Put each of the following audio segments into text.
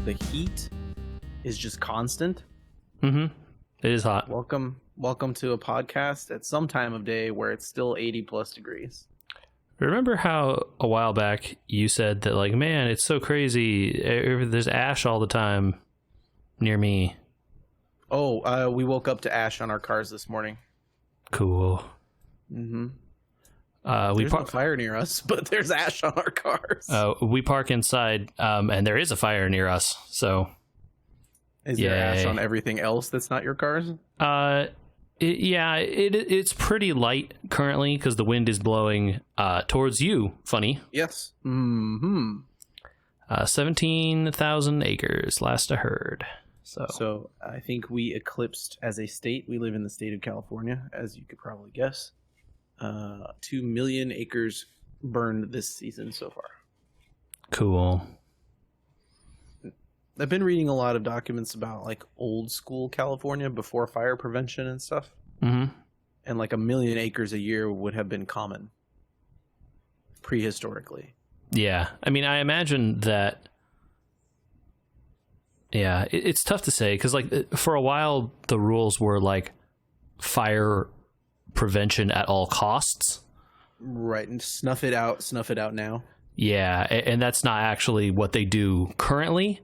the heat is just constant. It is hot. Welcome to a podcast at some time of day where it's still 80 plus degrees. Remember how a while back you said that, like, man, it's so crazy. There's ash all the time near me. Oh, we woke up to ash on our cars this morning. Cool. There's no fire near us, but there's ash on our cars. We park inside, and there is a fire near us. So, is there ash on everything else that's not your cars? It's pretty light currently because the wind is blowing towards you. Funny. Yes. 17,000 acres, last I heard. So I think we eclipsed as a state. We live in the state of California, as you could probably guess. 2 million acres burned this season so far. Cool. I've been reading a lot of documents about like old school California before fire prevention and stuff. And like 1 million acres a year would have been common prehistorically. Yeah. I mean, I imagine that. Yeah, it's tough to say because, like, for a while the rules were like fire prevention at all costs. Right, and snuff it out now. Yeah, and that's not actually what they do currently.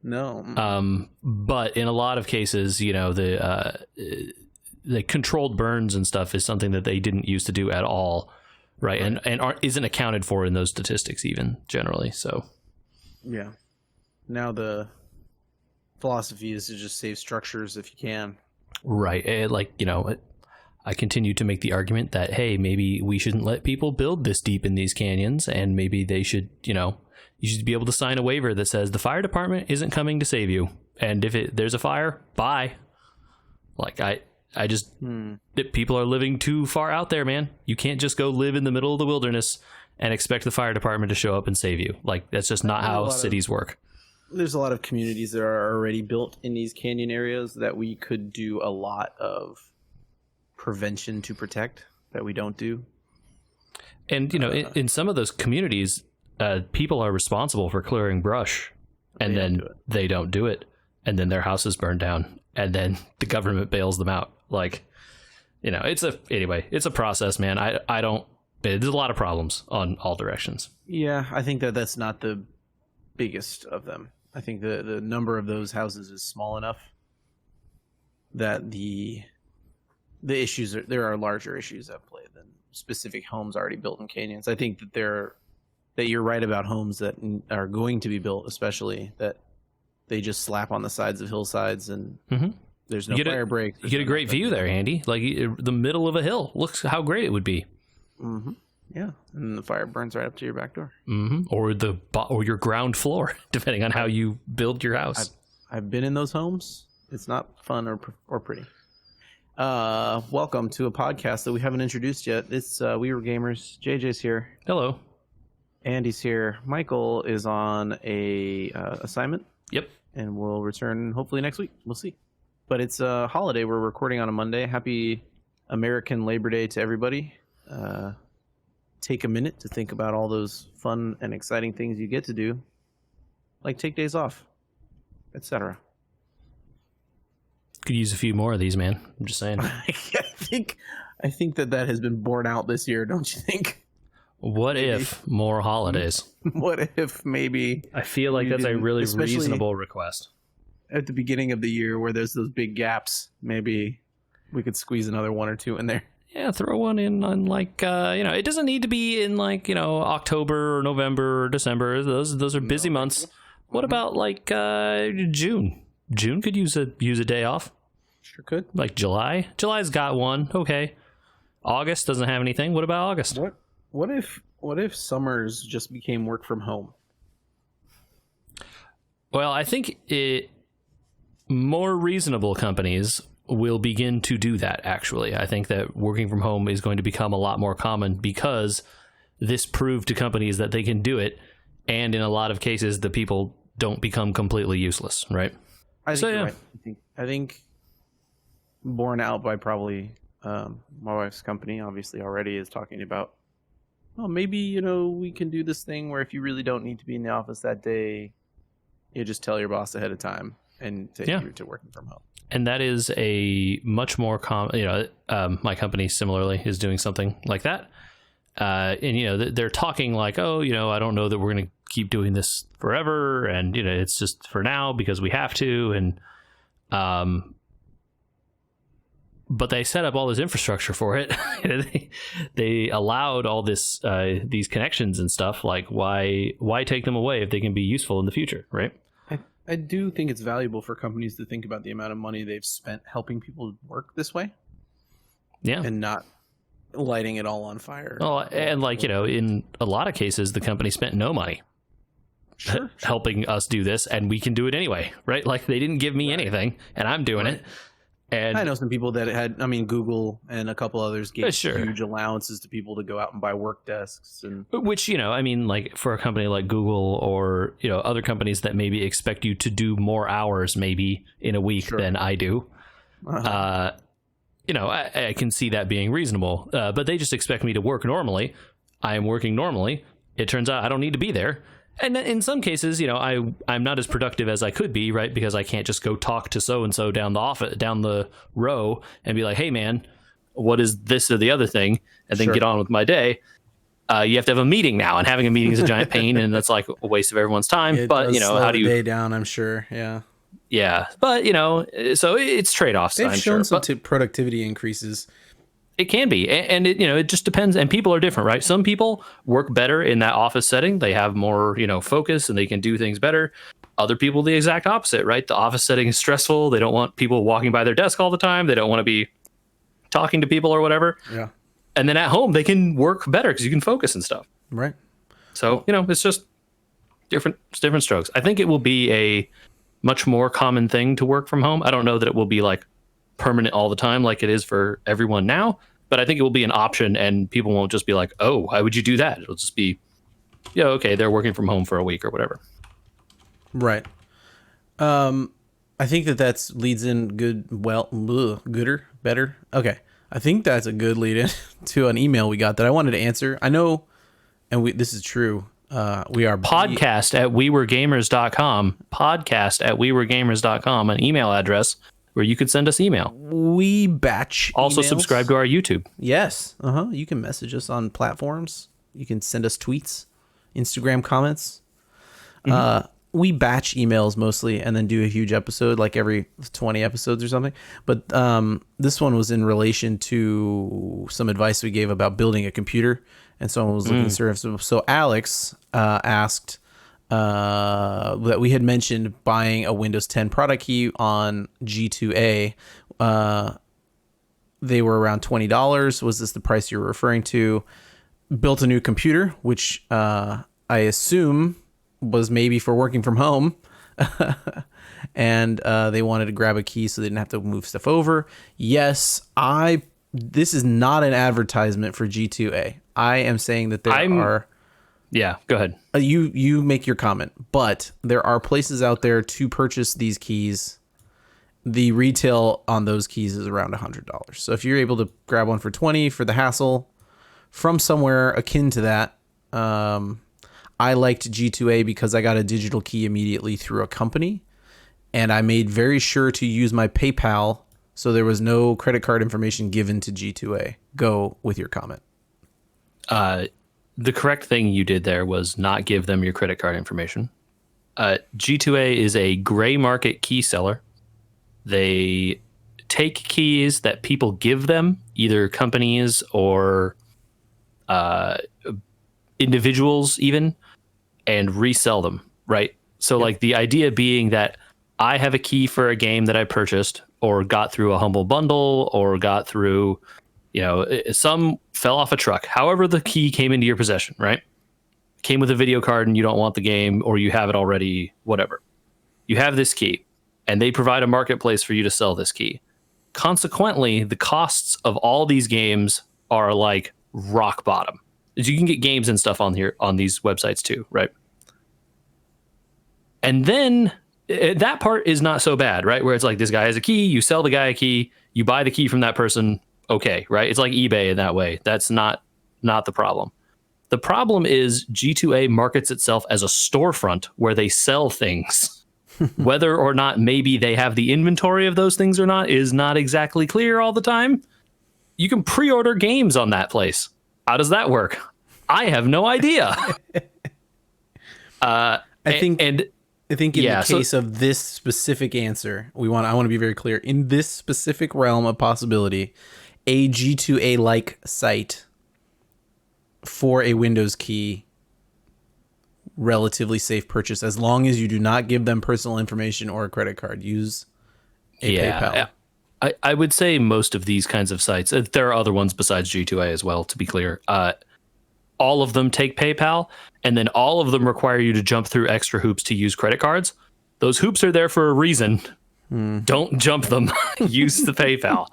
No. But in a lot of cases, you know, the controlled burns and stuff is something that they didn't used to do at all, right? And isn't accounted for in those statistics even generally. So yeah, now the philosophy is to just save structures if you can. Right. And like, you know, I continue to make the argument that, hey, maybe we shouldn't let people build this deep in these canyons, and maybe they should, you know, you should be able to sign a waiver that says the fire department isn't coming to save you, and if there's a fire, bye. Like I just people are living too far out there, man. You can't just go live in the middle of the wilderness and expect the fire department to show up and save you. Like, that's just not how cities work. There's a lot of communities that are already built in these canyon areas that we could do a lot of prevention to protect that we don't do. And, you know, in some of those communities, people are responsible for clearing brush, and then they don't do it. And then their houses burn down, and then the government bails them out. Like, you know, it's a process, man. There's a lot of problems on all directions. Yeah, I think that's not the biggest of them. I think the number of those houses is small enough that the issues there are larger issues at play than specific homes already built in canyons. I think that you're right about homes that are going to be built, especially that they just slap on the sides of hillsides and there's no fire break. You get a great view there, Andy. Like the middle of a hill. Looks how great it would be. Yeah, and the fire burns right up to your back door. Or your ground floor, depending on how you build your house. I've been in those homes. It's not fun or pretty. Welcome to a podcast that we haven't introduced yet. It's We Were Gamers. JJ's here. Hello. Andy's here. Michael is on a assignment. Yep. And we'll return hopefully next week. We'll see. But it's a holiday. We're recording on a Monday. Happy American Labor Day to everybody. Take a minute to think about all those fun and exciting things you get to do, like take days off, etc. Could use a few more of these, man. I'm just saying. I think that has been borne out this year, don't you think? What if more holidays? What if maybe? I feel like that's a really reasonable request. At the beginning of the year where there's those big gaps, maybe we could squeeze another one or two in there. Yeah, throw one in on like, it doesn't need to be in like, October or November or December. Those are busy months. What about like June? June could use a day off. Sure could. Like July. July's got one. Okay. August doesn't have anything. What about August? What if summers just became work from home? Well, I think more reasonable companies will begin to do that, actually. I think that working from home is going to become a lot more common because this proved to companies that they can do it, and in a lot of cases, the people don't become completely useless, right? I think you're right. I think borne out by probably my wife's company, obviously already is talking about, well, maybe, we can do this thing where if you really don't need to be in the office that day, You just tell your boss ahead of time and take you to working from home. And that is a much more my company similarly is doing something like that. And they're talking like, oh, I don't know that we're going to keep doing this forever, and it's just for now because we have to. And but they set up all this infrastructure for it. They allowed all this these connections and stuff. Like, why take them away if they can be useful in the future, right? I do think it's valuable for companies to think about the amount of money they've spent helping people work this way. Yeah. And not lighting it all on fire. Oh, and in a lot of cases, the company spent no money helping us do this, and we can do it anyway, right? Like, they didn't give me anything, and I'm doing it. And I know some people that had, Google and a couple others gave huge allowances to people to go out and buy work desks, and which, like for a company like Google or, other companies that maybe expect you to do more hours maybe in a week than I do. I can see that being reasonable, but they just expect me to work normally. I am working normally. It turns out I don't need to be there. And in some cases, I'm not as productive as I could be, right? Because I can't just go talk to so-and-so down the row and be like, hey, man, what is this or the other thing? And then get on with my day. You have to have a meeting now, and having a meeting is a giant pain, and that's like a waste of everyone's time. But, how do you... day down, I'm sure, yeah. Yeah, but, so it's trade-offs. They've shown some productivity increases. It can be. And it just depends. And people are different, right? Some people work better in that office setting. They have more, focus, and they can do things better. Other people, the exact opposite, right? The office setting is stressful. They don't want people walking by their desk all the time. They don't want to be talking to people or whatever. Yeah. And then at home, they can work better because you can focus and stuff. Right. So, it's just different strokes. I think it will be a much more common thing to work from home. I don't know that it will be like permanent all the time like it is for everyone now, but I think it will be an option, and people won't just be like, oh, why would you do that? It'll just be, okay, they're working from home for a week or whatever. Right. I think that leads in better. Okay. I think that's a good lead in to an email we got that I wanted to answer. I know, and this is true. We are podcast at weweregamers.com, an email address where you could send us email. We batch also emails. Subscribe to our YouTube. Yes. You can message us on platforms. You can send us tweets, Instagram comments. We batch emails mostly and then do a huge episode, like every 20 episodes or something. But this one was in relation to some advice we gave about building a computer, and someone was looking for service. So Alex asked that we had mentioned buying a Windows 10 product key on G2A. They were around $20. Was this the price you were referring to? Built a new computer, which I assume was maybe for working from home. And they wanted to grab a key so they didn't have to move stuff over. Yes, this is not an advertisement for G2A. I am saying that there are... Yeah, go ahead. You make your comment, but there are places out there to purchase these keys. The retail on those keys is around $100. So if you're able to grab one for $20 for the hassle from somewhere akin to that, I liked G2A because I got a digital key immediately through a company, and I made very sure to use my PayPal, so there was no credit card information given to G2A. Go with your comment. The correct thing you did there was not give them your credit card information. G2A is a gray market key seller. They take keys that people give them, either companies or individuals even, and resell them, right? So like the idea being that I have a key for a game that I purchased or got through a Humble Bundle or got through, some fell off a truck. However, the key came into your possession, right? Came with a video card and you don't want the game, or you have it already, whatever. You have this key and they provide a marketplace for you to sell this key. Consequently, the costs of all these games are like rock bottom. You can get games and stuff on here on these websites too, right? And then that part is not so bad, right? Where it's like, this guy has a key, you sell the guy a key, you buy the key from that person. Okay, right? It's like eBay in that way. That's not the problem. The problem is G2A markets itself as a storefront where they sell things. Whether or not maybe they have the inventory of those things or not is not exactly clear all the time. You can pre-order games on that place. How does that work? I have no idea. I think in yeah, the case of this specific answer, I want to be very clear. In this specific realm of possibility, a G2A like site for a Windows key, relatively safe purchase as long as you do not give them personal information or a credit card. Use a PayPal. I would say most of these kinds of sites, there are other ones besides G2A as well, to be clear. All of them take PayPal, and then all of them require you to jump through extra hoops to use credit cards. Those hoops are there for a reason. Don't jump them. Use the PayPal.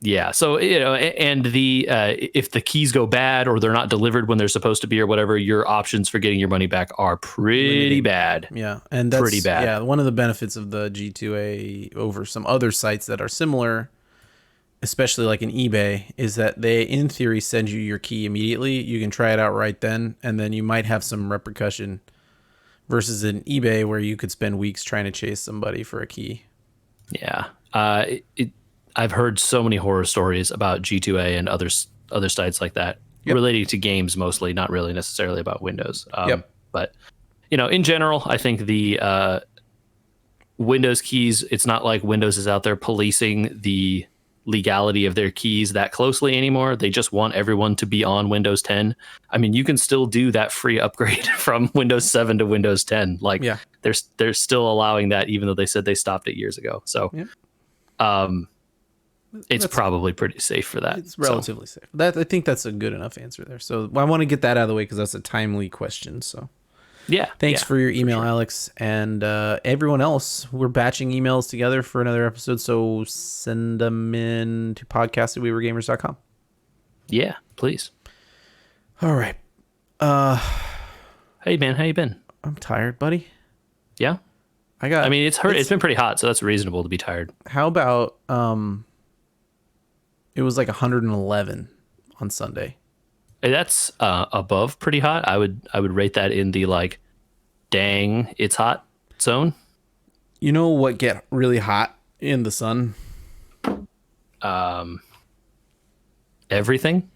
Yeah. So, and if the keys go bad or they're not delivered when they're supposed to be or whatever, your options for getting your money back are pretty bad. Yeah. And that's pretty bad. Yeah. One of the benefits of the G2A over some other sites that are similar, especially like an eBay, is that they, in theory, send you your key immediately. You can try it out right then, and then you might have some repercussion versus an eBay where you could spend weeks trying to chase somebody for a key. Yeah. I've heard so many horror stories about G2A and other sites like that, relating to games mostly, not really necessarily about Windows. But, in general, I think the Windows keys, it's not like Windows is out there policing the legality of their keys that closely anymore. They just want everyone to be on Windows 10. I mean, you can still do that free upgrade from Windows 7 to Windows 10. Like, they're still allowing that, even though they said they stopped it years ago. So, it's probably pretty safe for that. It's relatively safe. I think that's a good enough answer there. So I want to get that out of the way because that's a timely question. So thanks for your email, Alex, and everyone else. We're batching emails together for another episode, so send them in to podcast@wewergamers.com. Yeah, please. All right. Hey man, how you been? I'm tired, buddy. Yeah. I mean, it's been pretty hot, so that's reasonable to be tired. How about it was like 111 on Sunday. That's above pretty hot. I would rate that in the like, dang, it's hot zone. You know what get really hot in the sun? Everything.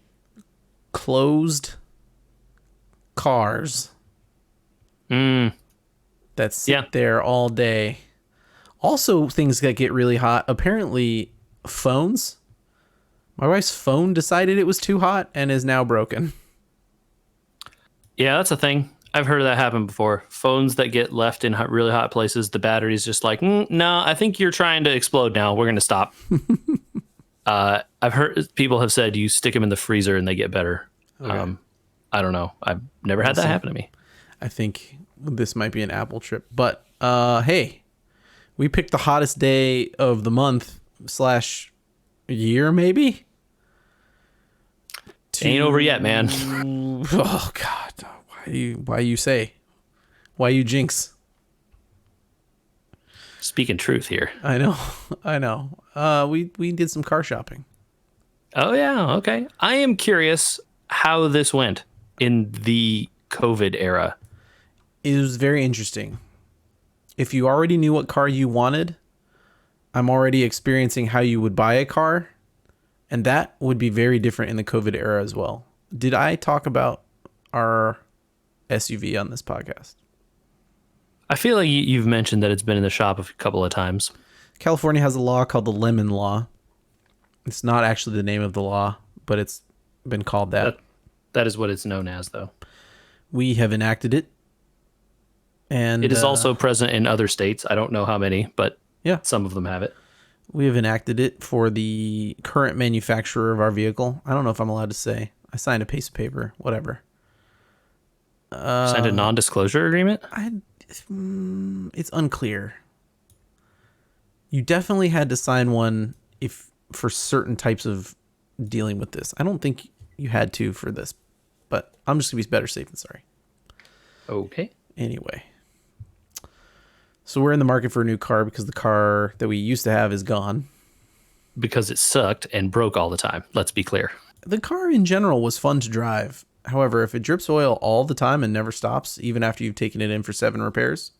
Closed cars. That sit there all day. Also, things that get really hot. Apparently, phones. My wife's phone decided it was too hot and is now broken. Yeah, that's a thing. I've heard of that happen before. Phones that get left in really hot places, the battery's just like, no, I think you're trying to explode now. We're going to stop. I've heard people have said you stick them in the freezer and they get better. Okay. I don't know. I've never had that happen to me. I think this might be an Apple trip. But hey, we picked the hottest day of the month / year, maybe? Ain't over yet, man. Oh God, why you jinx? Speaking truth here. I know. We did some car shopping. Oh yeah, okay. I am curious how this went in the COVID era. It was very interesting. If you already knew what car you wanted, I'm already experiencing how you would buy a car. And that would be very different in the COVID era as well. Did I talk about our SUV on this podcast? I feel like you've mentioned that it's been in the shop a couple of times. California has a law called the Lemon Law. It's not actually the name of the law, but it's been called that. That is what it's known as, though. We have enacted it. And it is also present in other states. I don't know how many, but some of them have it. We have enacted it for the current manufacturer of our vehicle. I don't know if I'm allowed to say. I signed a piece of paper, whatever. Signed a non-disclosure agreement? It's unclear. You definitely had to sign one for certain types of dealing with this. I don't think you had to for this, but I'm just going to be better safe than sorry. Okay. Anyway. So we're in the market for a new car because the car that we used to have is gone. Because it sucked and broke all the time. Let's be clear. The car in general was fun to drive. However, if it drips oil all the time and never stops, even after you've taken it in for 7 repairs,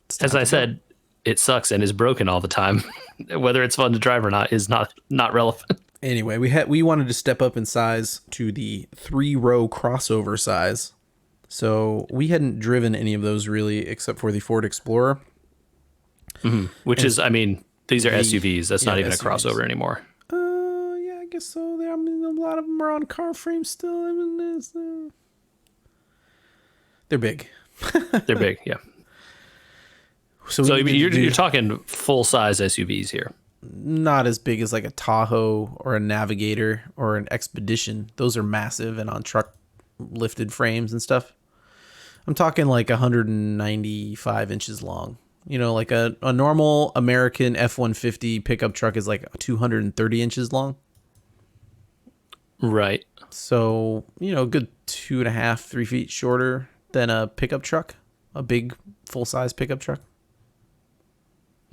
It's time As I to go. said, it sucks and is broken all the time. Whether it's fun to drive or not is not relevant. Anyway, we wanted to step up in size to the 3-row crossover size. So we hadn't driven any of those really, except for the Ford Explorer. Which is, I mean, these are SUVs. That's not even SUVs. a crossover anymore. Yeah, I guess so. I mean, a lot of them are on car frames still. I mean, they're big. They're big, yeah. So So we needed you're, to do you're talking full-size SUVs here. not as big as like a Tahoe or a Navigator or an Expedition. Those are massive and on truck lifted frames and stuff. I'm talking like 195 inches long. You know, like a normal American F-150 pickup truck is like 230 inches long. Right. So, you know, a good 2.5, 3 feet shorter than a pickup truck, a big full-size pickup truck.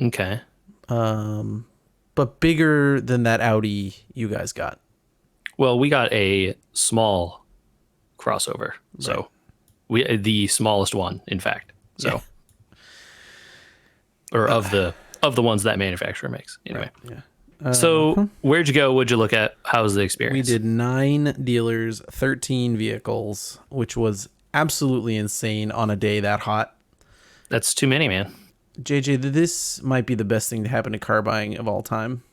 Okay. But bigger than that Audi you guys got. Well, we got a small crossover. So the smallest one, in fact. So Yeah. or of the ones that manufacturer makes. Anyway. Yeah. So where'd you go? What'd you look at? How was the We experience? did 9 dealers, 13 vehicles, which was absolutely insane on a day that hot. That's too many, man. JJ, this might be the best thing to happen to car buying of all time.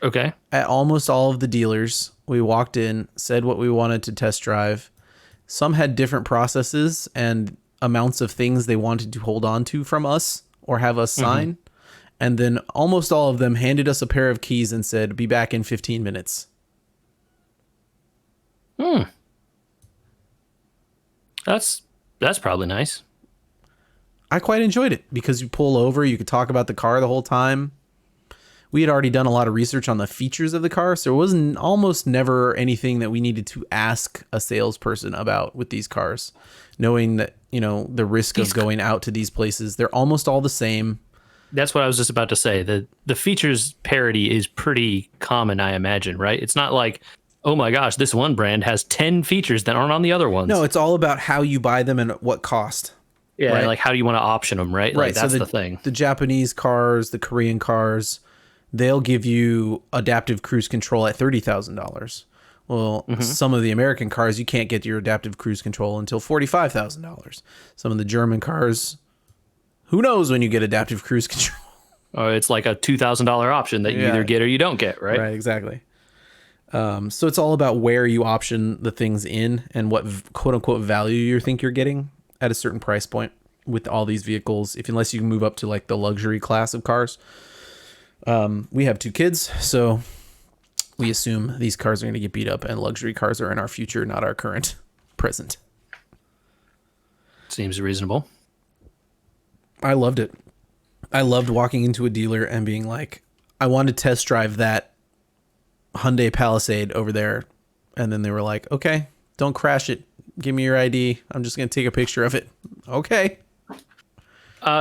Okay. At almost all of the dealers, we walked in, said what we wanted to test drive. Some had different processes and amounts of things they wanted to hold on to from us or have us sign. And then almost all of them handed us a pair of keys and said, be back in 15 minutes. That's probably nice. I quite enjoyed it because you pull over, you could talk about the car the whole time. We had already done a lot of research on the features of the car, so it wasn't almost never anything that we needed to ask a salesperson about with these cars, knowing that, you know, the risk of going out to these places, they're almost all the same. That's what I was just about to say. The features parity is pretty common, I imagine, right? It's not like, oh my gosh, this one brand has 10 features that aren't on the other ones. No, it's all about how you buy them and at what cost. Yeah, right. like how do you want to option them, right? Like that's so the thing. The Japanese cars, the Korean cars, they'll give you adaptive cruise control at $30,000. Well, some of the American cars, you can't get your adaptive cruise control until $45,000. Some of the German cars, who knows when you get adaptive cruise control? Or it's like a $2,000 option that you Yeah. either get or you don't get, right? Right, exactly. So it's all about where you option the things in and what quote unquote value you think you're getting at a certain price point with all these vehicles. Unless you can move up to like the luxury class of cars. We have 2 kids, so we assume these cars are going to get beat up and luxury cars are in our future, not our current present. Seems reasonable. I loved it. I loved walking into a dealer and being like, I want to test drive that Hyundai Palisade over there. And then they were like, okay, don't crash it. Give me your ID. I'm just going to take a picture of it. Okay.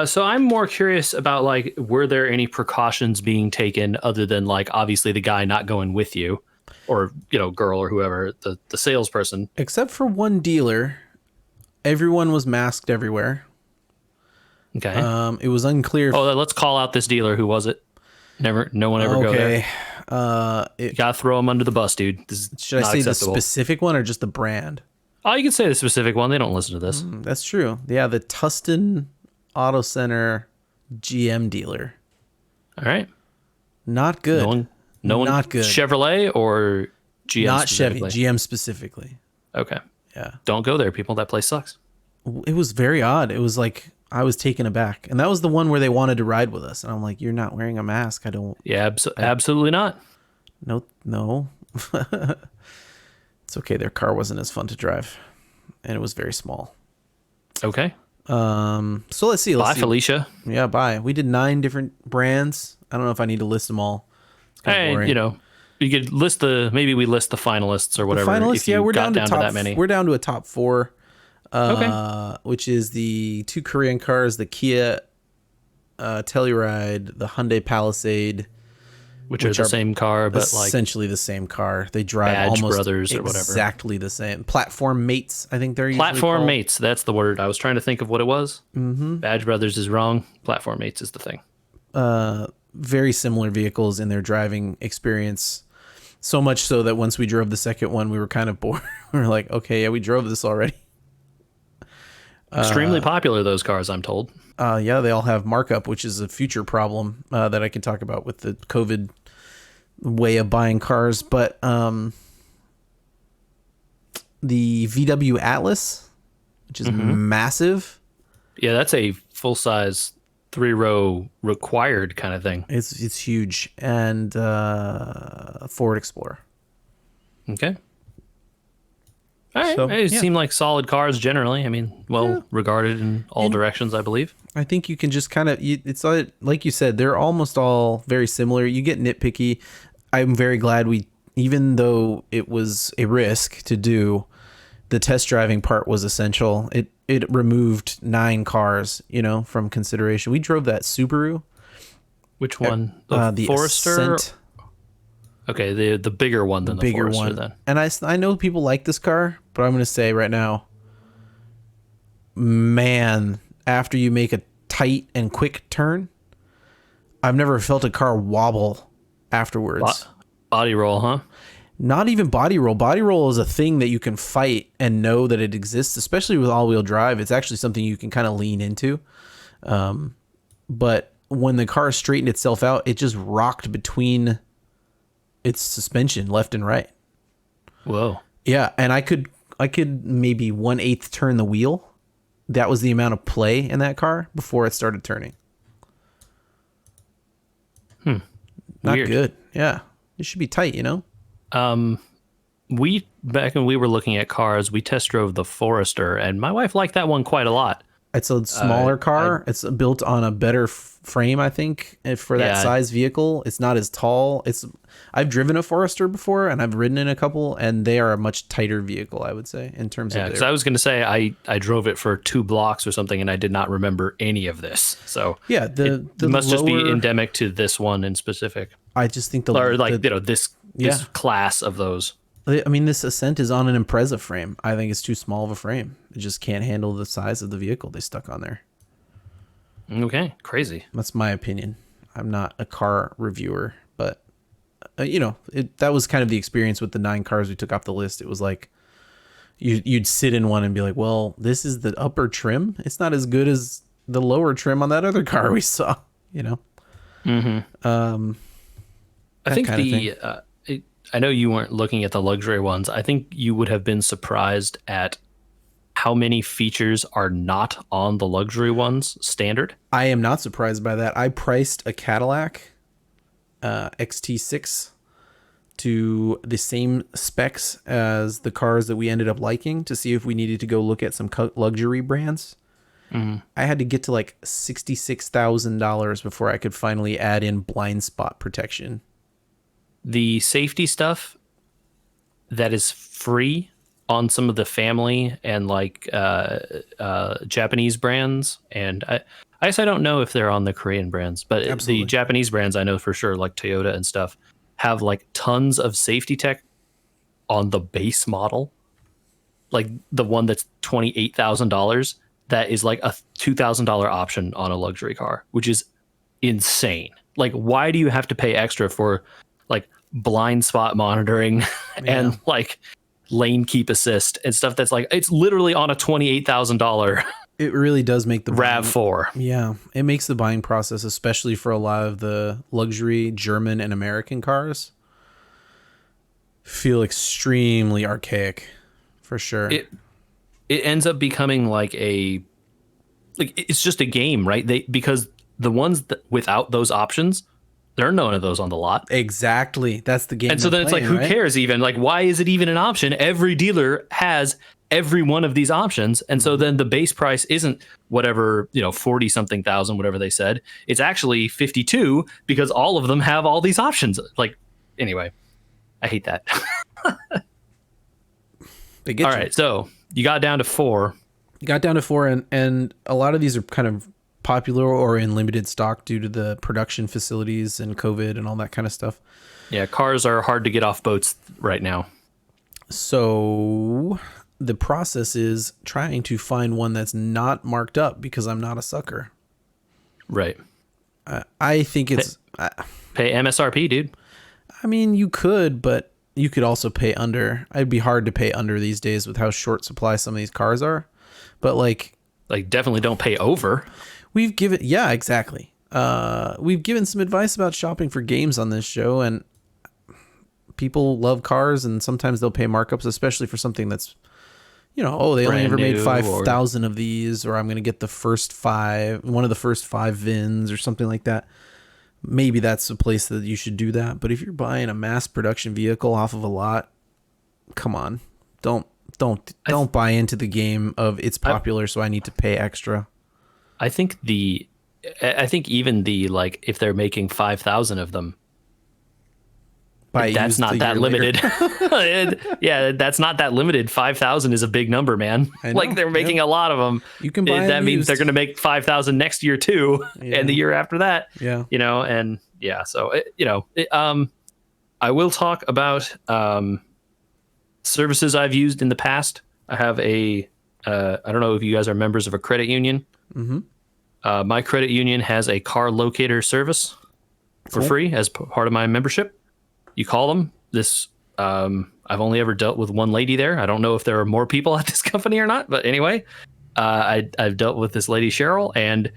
So I'm more curious about like, were there any precautions being taken other than like obviously the guy not going with you, or you know, girl or whoever the salesperson? Except for one dealer, everyone was masked everywhere. Okay. It was unclear. Oh, let's call out this dealer. Who was it? No one ever go there. You gotta throw him under the bus, dude. This is Should I not say acceptable. the specific one or just the brand? Oh, you can say the specific one. They don't listen to this. That's true. Yeah, the Tustin Auto Center GM dealer. All right. Not good. No one. Not good. Chevrolet or GM? Not Chevy. specifically? GM specifically. Okay. Yeah. Don't go there, people. That place sucks. It was very odd. It was like I was taken aback, and that was the one where they wanted to ride with us, and I'm like, "You're not wearing a mask. I don't." Yeah, absolutely not. No. It's okay. Their car wasn't as fun to drive, and it was very small. Okay. So let's see. Bye, Felicia. Yeah, bye. We did 9 different brands. I don't know if I need to list them all. It's kinda Hey, boring. you know, you could list maybe we list the finalists or whatever. The finalists, if you yeah, we're got down to top. that many. We're down to a top 4. Which is the 2 Korean cars, the Kia Telluride, the Hyundai Palisade, which are the same car, but like essentially the same car. They drive Badge almost Brothers or whatever. exactly the same. Platform mates, I think they're usually platform called. mates. That's the word. I was trying to think of what it was. Mm-hmm. Badge Brothers is wrong. Platform mates is the thing. Very similar vehicles in their driving experience. So much so that once we drove the second one, we were kind of bored. We were like, okay, yeah, we drove this already. Extremely popular, those cars, I'm told. Yeah, they all have markup, which is a future problem that I can talk about with the COVID way of buying cars. But the VW Atlas, which is massive. Yeah, that's a full-size 3-row required kind of thing. It's huge. And Ford Explorer. Okay. All right. So, They seem like solid cars generally. I mean, regarded in all directions, I believe. I think you can just kind of, it's like you said, they're almost all very similar. You get nitpicky. I'm very glad even though it was a risk to do, the test driving part was essential. It removed 9 cars, from consideration. We drove that Subaru. Which one? The Forester? Ascent. Okay, the bigger one than the bigger Forester one. then. And I know people like this car, but I'm going to say right now, man, after you make a tight and quick turn, I've never felt a car wobble afterwards. Body roll, huh? Not even body roll. Body roll is a thing that you can fight and know that it exists, especially with all-wheel drive. It's actually something you can kind of lean into. But when the car straightened itself out, it just rocked between its suspension left and right. Whoa. Yeah, and I could maybe 1/8 turn the wheel. That was the amount of play in that car before it started turning. Not Weird. good. Yeah. It should be tight, Back when we were looking at cars, we test drove the Forester, and my wife liked that one quite a lot. It's a smaller car. It's built on a better frame, I think, for that size vehicle. It's not as tall. I've driven a Forester before, and I've ridden in a couple, and they are a much tighter vehicle, I would say, in terms of because I was going to say I drove it for 2 blocks or something, and I did not remember any of this. So yeah, the must just be endemic to this one in specific. I just think this class of those. I mean, this Ascent is on an Impreza frame. I think it's too small of a frame. It just can't handle the size of the vehicle they stuck on there. Okay, crazy. That's my opinion. I'm not a car reviewer, but that was kind of the experience with the 9 cars we took off the list. It was like you'd sit in one and be like, well, this is the upper trim. It's not as good as the lower trim on that other car we saw. I think I know you weren't looking at the luxury ones. I think you would have been surprised at how many features are not on the luxury ones standard. I am not surprised by that. I priced a Cadillac XT6 to the same specs as the cars that we ended up liking to see if we needed to go look at some luxury brands. I had to get to like $66,000 before I could finally add in blind spot protection. The safety stuff that is free on some of the family and like Japanese brands, and I guess I don't know if they're on the Korean brands, but Absolutely. the Japanese brands I know for sure, like Toyota and stuff, have like tons of safety tech on the base model, like the one that's $28,000. That is like a $2,000 option on a luxury car, which is insane. Like, why do you have to pay extra for like blind spot monitoring and like lane keep assist and stuff that's like, it's literally on a $28,000 It really does make the RAV4. Yeah, it makes the buying process, especially for a lot of the luxury German and American cars, feel extremely archaic, for sure. It ends up becoming like it's just a game, right? Because the ones that without those options, there are none of those on the lot. Exactly. That's the game. And so then it's like, who cares even? Like, why is it even an option? Every dealer has every one of these options. And so then the base price isn't whatever, 40 something thousand, whatever they said. It's actually 52 because all of them have all these options. Like, anyway, I hate that. They get all you. right. So you got down to 4. Got down to 4, and a lot of these are kind of popular or in limited stock due to the production facilities and COVID and all that kind of stuff. Yeah, cars are hard to get off boats right now. So the process is trying to find one that's not marked up because I'm not a sucker. Right. I think it's... Pay MSRP, dude. I mean, you could, but you could also pay under. It'd be hard to pay under these days with how short supply some of these cars are. But like definitely don't pay over. We've given... Yeah, exactly. We've given some advice about shopping for games on this show, and people love cars, and sometimes they'll pay markups, especially for something that's, they only Brand ever made new, 5,000 of these, or I'm going to get one of the first 5 VINs or something like that. Maybe that's a place that you should do that. But if you're buying a mass production vehicle off of a lot, come on, don't buy into the game of it's popular, so I need to pay extra. I think even like if they're making 5,000 of them, that's not that limited. Yeah, that's not that limited. 5,000 is a big number, man. Like they're making a lot of them. You can buy that means they're going to make 5,000 next year too, and the year after that. Yeah, and yeah. So I will talk about services I've used in the past. I have I don't know if you guys are members of a credit union. Mm-hmm. My credit union has a car locator service for free as part of my membership. You call them. I've only ever dealt with one lady there. I don't know if there are more people at this company or not, but anyway, I've dealt with this lady, Cheryl, and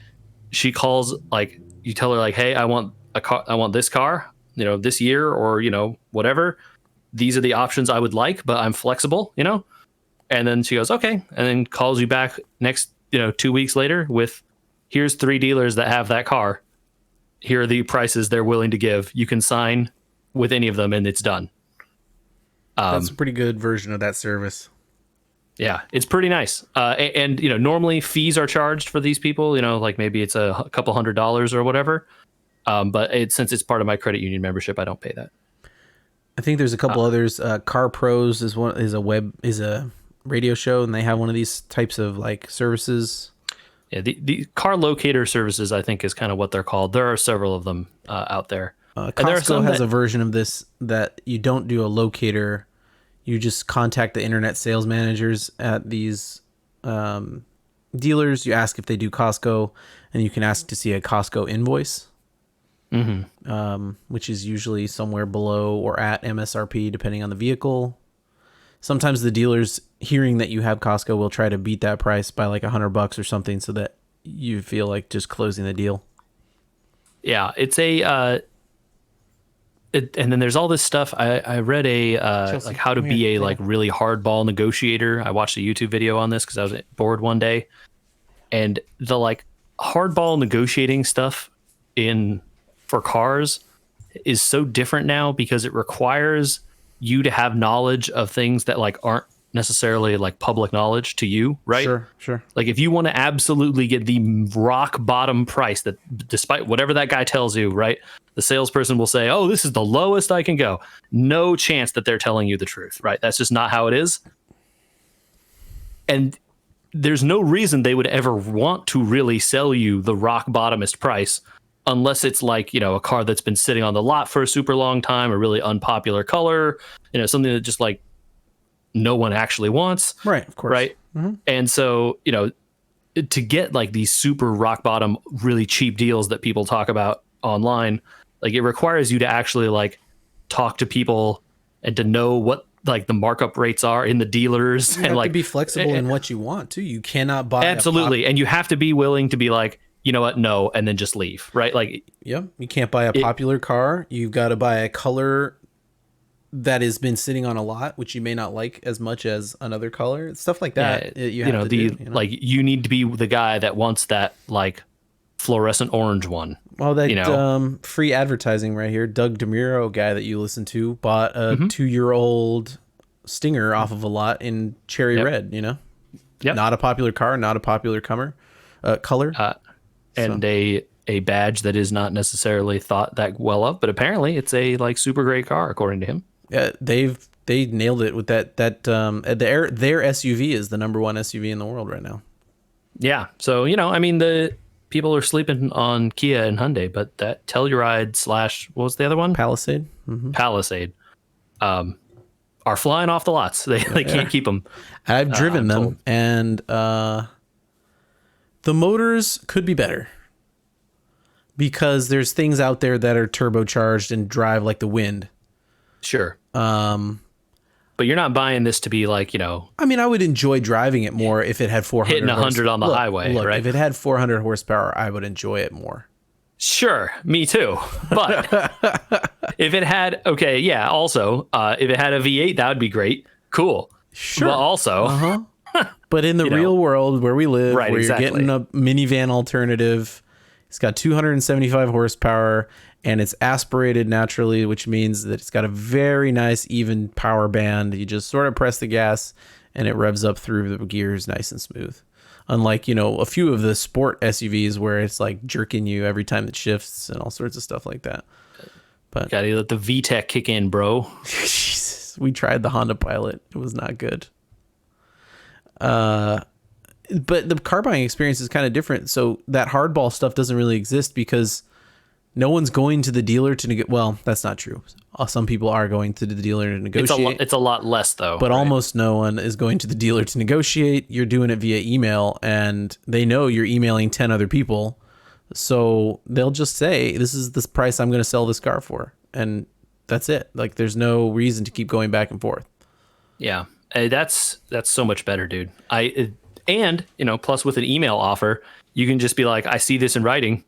she calls, like, you tell her like, hey, I want this car, this year, or, whatever. These are the options I would like, but I'm flexible, and then she goes, okay. And then calls you back next, 2 weeks later with, here's 3 dealers that have that car. Here are the prices they're willing to give. You can sign with any of them and it's done. That's a pretty good version of that service. Yeah, it's pretty nice. And normally fees are charged for these people, like maybe it's a couple $100 or whatever. But since it's part of my credit union membership, I don't pay that. I think there's a couple others. Car Pros is a radio show, and they have one of these types of like services. Yeah, the car locator services, I think, is kind of what they're called. There are several of them out there. Costco has a version of this that you don't do a locator. You just contact the internet sales managers at these dealers. You ask if they do Costco, and you can ask to see a Costco invoice, which is usually somewhere below or at MSRP, depending on the vehicle. Sometimes the dealers, hearing that you have Costco, will try to beat that price by like $100 or something, so that you feel like just closing the deal. Yeah, it's and then there's all this stuff. I read like how to be a like really hardball negotiator. I watched a YouTube video on this because I was bored one day, and the like hardball negotiating stuff for cars is so different now because it requires you to have knowledge of things that like aren't necessarily like public knowledge to you, right? Sure. Like if you want to absolutely get the rock bottom price that despite whatever that guy tells you, right? The salesperson will say, oh, this is the lowest I can go. No chance that they're telling you the truth, right? That's just not how it is. And there's no reason they would ever want to really sell you the rock bottomest price unless it's like, a car that's been sitting on the lot for a super long time, a really unpopular color, something that just like no one actually wants. Right, of course. Right. Mm-hmm. And so, to get like these super rock bottom, really cheap deals that people talk about online, like it requires you to actually like talk to people and to know what like the markup rates are in the dealers, you and have like to be flexible in what you want too. You cannot buy absolutely, and you have to be willing to be like, you know what, no, and then just leave, right? Like, yep, you can't buy a popular car. You've got to buy a color that has been sitting on a lot, which you may not like as much as another color. Stuff like that. Like you need to be the guy that wants that like fluorescent orange one. Well, that free advertising right here. Doug DeMuro guy that you listen to bought a 2-year-old Stinger off of a lot in cherry red. Yep. Not a popular car, not a popular color. And a badge that is not necessarily thought that well of, but apparently it's a like super great car according to him. Yeah, they nailed it with that. Their SUV is the #1 SUV in the world right now. Yeah, so I mean people are sleeping on Kia and Hyundai, but that Telluride / what was the other one? Palisade. Mm-hmm. Palisade. Are flying off the lots. They can't keep them. I've driven them, told. and the motors could be better because there's things out there that are turbocharged and drive like the wind. Sure. But you're not buying this to be like, I mean, I would enjoy driving it more if it had 400 hitting 100 on the highway, right? If it had 400 horsepower, I would enjoy it more. Sure, me too. But if it had, also, if it had a V8, that would be great. Cool. Sure. But also, but in the real world where we live, right, where exactly. you're getting a minivan alternative, it's got 275 horsepower and it's aspirated naturally, which means that it's got a very nice, even power band. You just sort of press the gas and it revs up through the gears nice and smooth. Unlike, a few of the sport SUVs where it's like jerking you every time it shifts and all sorts of stuff like that. But gotta let the VTEC kick in, bro. Jesus, we tried the Honda Pilot. It was not good. But the car buying experience is kind of different. So that hardball stuff doesn't really exist because no one's going to the dealer to well, that's not true. Some people are going to the dealer to negotiate. It's a lot less though. But right? almost no one is going to the dealer to negotiate. You're doing it via email and they know you're emailing 10 other people. So they'll just say, this is the price I'm going to sell this car for. And that's it. Like there's no reason to keep going back and forth. Yeah. That's so much better, dude. Plus with an email offer, you can just be like, I see this in writing.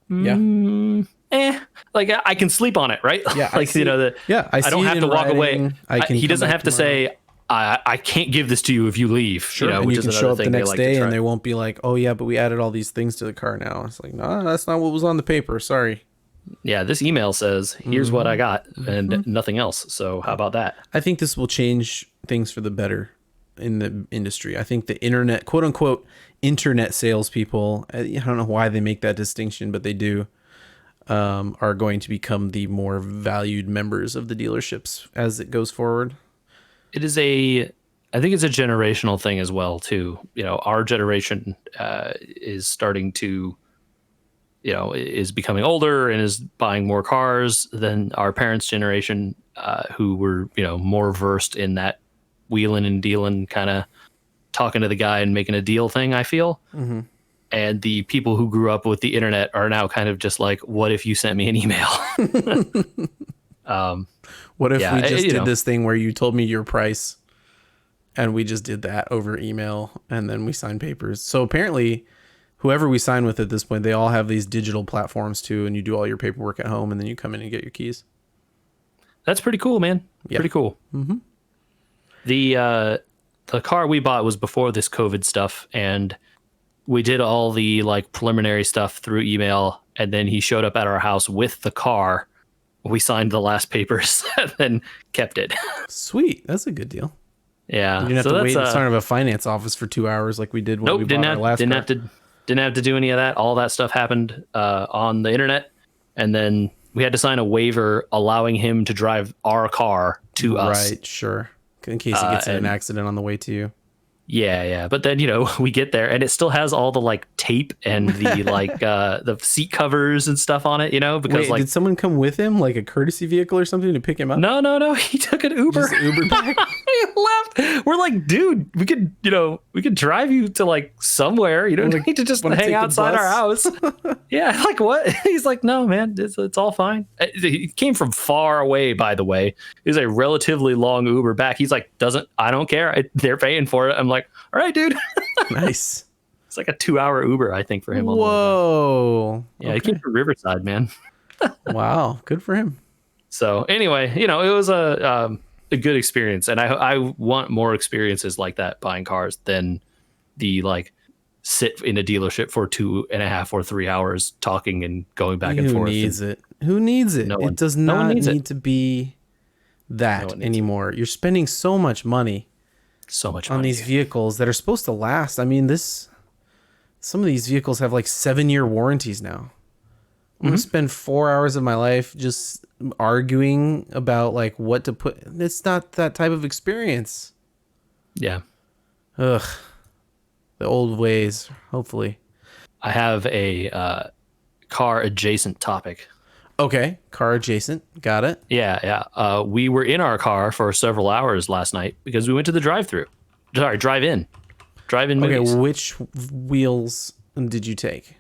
Yeah. Like I can sleep on it, right? Yeah. Like, I don't have to walk away. He doesn't have to say, I can't give this to you if you leave. Sure. And which you can is show up thing the next day to and they won't be like, oh yeah, but we added all these things to the car now. It's like, no, that's not what was on the paper. Sorry. Yeah. This email says, here's what I got and nothing else. So how about that? I think this will change things for the better in the industry. I think the internet, quote unquote, internet salespeople, I don't know why they make that distinction, but they do, are going to become the more valued members of the dealerships as it goes forward. I think it's a generational thing as well too. Our generation is starting to, is becoming older and is buying more cars than our parents' generation, who were, more versed in that wheeling and dealing kind of talking to the guy and making a deal thing, I feel. Mm-hmm. And the people who grew up with the internet are now kind of just like, what if you sent me an email? What if we just did this thing where you told me your price and we just did that over email and then we signed papers? So apparently whoever we sign with at this point, they all have these digital platforms too. And you do all your paperwork at home and then you come in and get your keys. That's pretty cool, man. Yeah. Pretty cool. Mm-hmm. The car we bought was before this COVID stuff, and we did all the like preliminary stuff through email, and then he showed up at our house with the car. We signed the last papers and then kept it. Sweet. That's a good deal. Yeah. You didn't have to wait in front of a finance office for 2 hours like we did when we bought our last car. Didn't have to do any of that. All that stuff happened on the internet, and then we had to sign a waiver allowing him to drive our car to us. Right, sure. In case he gets in an accident on the way to you. Yeah. But then, we get there and it still has all the like tape and the like the seat covers and stuff on it, because did someone come with him, like a courtesy vehicle or something to pick him up? No. He took an Uber. Just Uber back? He left. We're like, dude, we could drive you to like somewhere. You don't need to just hang outside our house. Yeah. Like what? He's like, no, man, it's all fine. He came from far away, by the way. It was a relatively long Uber back. He's like, I don't care. They're paying for it. I'm like, all right, dude. Nice. It's like a 2-hour Uber, I think, for him. Whoa. Yeah, he came from Riverside, man. Wow, good for him. So anyway, it was a good experience, and I want more experiences like that buying cars than the like sit in a dealership for 2.5 or 3 hours talking and going back and forth. Who needs it? Who needs it? It does not need to be that anymore. You're spending so much money. On these vehicles that are supposed to last. I mean, some of these vehicles have like 7-year warranties now. I'm gonna spend 4 hours of my life just arguing about like what to put. It's not that type of experience. Yeah. Ugh. The old ways, hopefully. I have a car adjacent topic. Okay, car adjacent. Got it. Yeah. We were in our car for several hours last night because we went to the drive-through. Sorry, drive-in. Drive-in Okay, movies. which wheels did you take?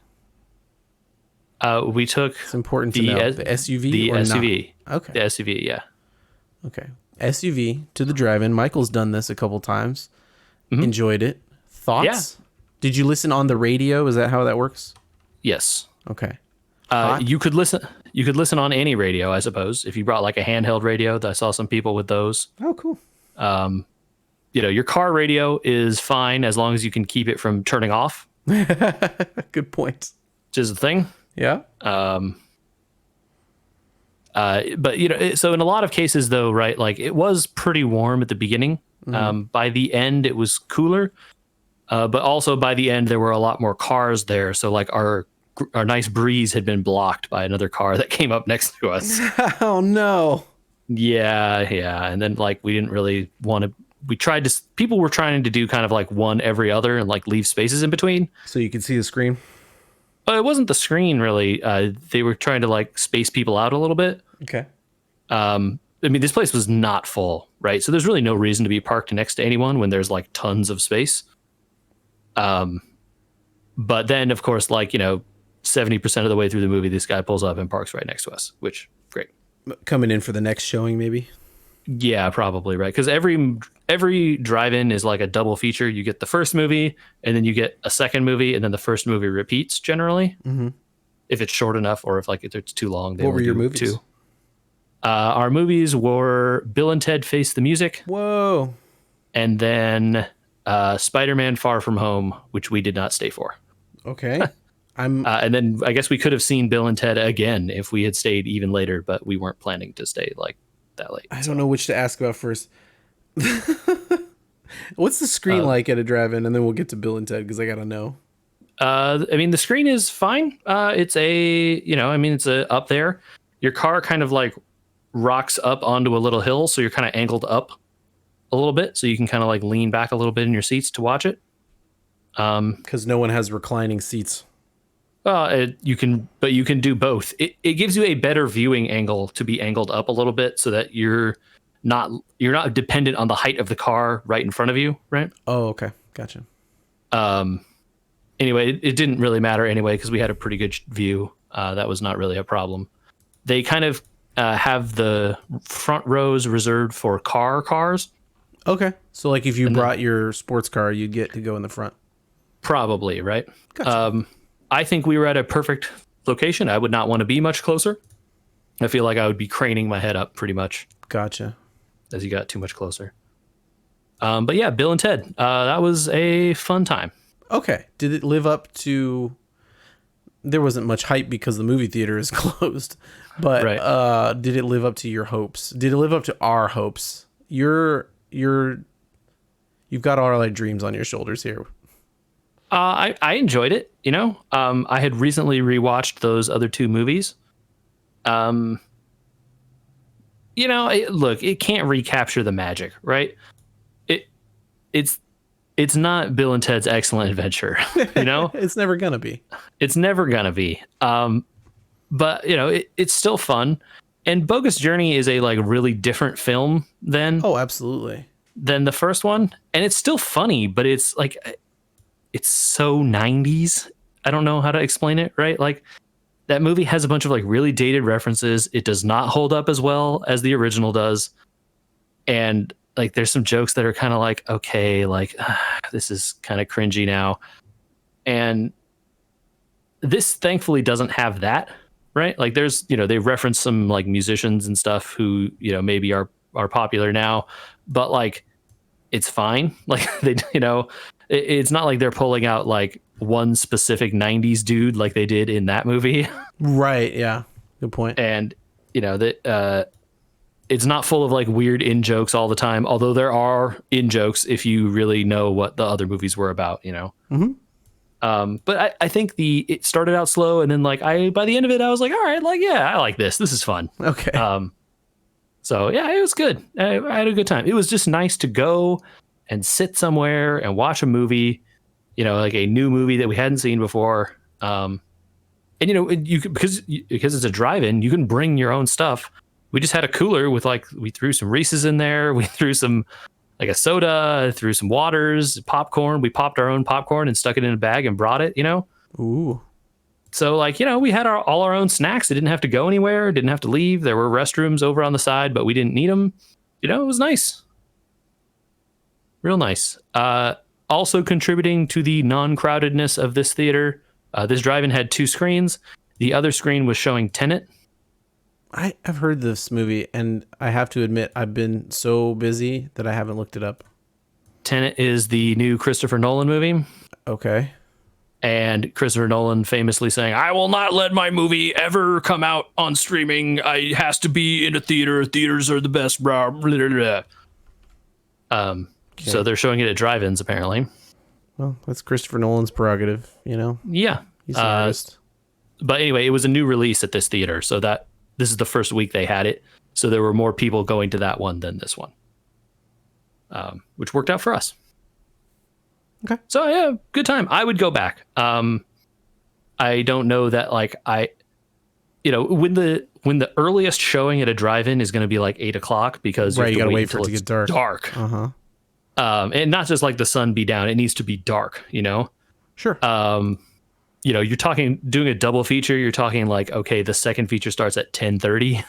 We took It's important to the know. The SUV the or SUV. not? Okay. The SUV, yeah. Okay. SUV to the drive-in. Michael's done this a couple times. Mhm. Enjoyed it. Thoughts? Did you listen on the radio? Is that how that works? Yes. Okay. Hot? You could listen. You could listen on any radio, I suppose, if you brought like a handheld radio. I saw some people with those. Oh, cool. Your car radio is fine as long as you can keep it from turning off, Good point. which is the thing. Yeah. But so in a lot of cases, though, right? Like it was pretty warm at the beginning. By the end, it was cooler. But also by the end, there were a lot more cars there. So like our nice breeze had been blocked by another car that came up next to us. Oh no. Yeah. And then like we didn't really want to. We tried to. People were trying to do kind of like one every other and like leave spaces in between. So you can see the screen? It wasn't the screen really. They were trying to like space people out a little bit. Okay. I mean, this place was not full, right? So there's really no reason to be parked next to anyone when there's like tons of space. But then, of course, like 70% of the way through the movie, this guy pulls up and parks right next to us, which great. Coming in for the next showing, maybe? Yeah, probably right. Because every drive-in is like a double feature. You get the first movie, and then you get a second movie, and then the first movie repeats generally. Mm-hmm. If it's short enough, or if like if it's too long, they What were only your do movies? 2. Our movies were Bill and Ted Face the Music, Whoa. and then Spider-Man Far From Home, which we did not stay for. Okay. And then I guess we could have seen Bill and Ted again if we had stayed even later, but we weren't planning to stay like that late. I don't know which to ask about first. What's the screen like at a drive-in? And then we'll get to Bill and Ted because I gotta know. I mean, the screen is fine. It's it's up there. Your car kind of like rocks up onto a little hill, so you're kind of angled up a little bit, so you can kind of like lean back a little bit in your seats to watch it. Because no one has reclining seats. You can do both. It gives you a better viewing angle to be angled up a little bit so that you're not dependent on the height of the car right in front of you, right? Oh, okay. Gotcha. Anyway, it didn't really matter anyway because we had a pretty good view. That was not really a problem. They kind of have the front rows reserved for cars. Okay. So like if you brought your sports car, you'd get to go in the front. Probably, right? Gotcha. I think we were at a perfect location. I would not want to be much closer. I feel like I would be craning my head up pretty much Gotcha. as you got too much closer. But yeah, Bill and Ted, that was a fun time. Okay. Did it live up to... There wasn't much hype because the movie theater is closed. But Right. Did it live up to your hopes? Did it live up to our hopes? You've got all our dreams on your shoulders here. I enjoyed it. I had recently rewatched those other 2 movies. Look, it can't recapture the magic, right? It's not Bill and Ted's Excellent Adventure, It's never gonna be. It's never gonna be. But it's still fun. And Bogus Journey is a like really different film than Absolutely. the first one, and it's still funny, but it's like it's so 90s. I don't know how to explain it, right? Like that movie has a bunch of like really dated references. It does not hold up as well as the original does. And like there's some jokes that are kind of like, okay, like this is kind of cringy now. And this thankfully doesn't have that, right? Like there's, they reference some like musicians and stuff who, maybe are popular now, but like it's fine. Like they, it's not like they're pulling out like one specific 90s dude like they did in that movie. Right. Yeah. Good point. And it's not full of like weird in jokes all the time, although there are in jokes if you really know what the other movies were about. Mm-hmm. But I think it started out slow, and then like by the end of it I was like, all right, like yeah, I like this is fun. Okay. So yeah, it was good. I had a good time. It was just nice to go and sit somewhere and watch a movie, like a new movie that we hadn't seen before. And you could, because it's a drive-in, you can bring your own stuff. We just had a cooler with we threw some Reese's in there. We threw some a soda, threw some waters, popcorn. We popped our own popcorn and stuck it in a bag and brought it. Ooh. So we had all our own snacks. It didn't have to go anywhere. Didn't have to leave. There were restrooms over on the side, but we didn't need them. It was nice. Real nice. Also contributing to the non-crowdedness of this theater, this drive-in had 2 screens. The other screen was showing Tenet. I have heard this movie, and I have to admit, I've been so busy that I haven't looked it up. Tenet is the new Christopher Nolan movie. Okay. And Christopher Nolan famously saying, "I will not let my movie ever come out on streaming. It has to be in a theater. Theaters are the best." Blah, blah, blah. Okay. So they're showing it at drive-ins, apparently. Well, that's Christopher Nolan's prerogative, Yeah. He's an artist. But anyway, it was a new release at this theater, so this is the first week they had it. So there were more people going to that one than this one, which worked out for us. Okay. So yeah, good time. I would go back. I don't know that when the earliest showing at a drive-in is going to be 8:00 because you gotta wait for it to get dark. Dark. Uh-huh. And not just the sun be down. It needs to be dark. Sure. You're talking doing a double feature. You're talking okay, the second feature starts at 10:30.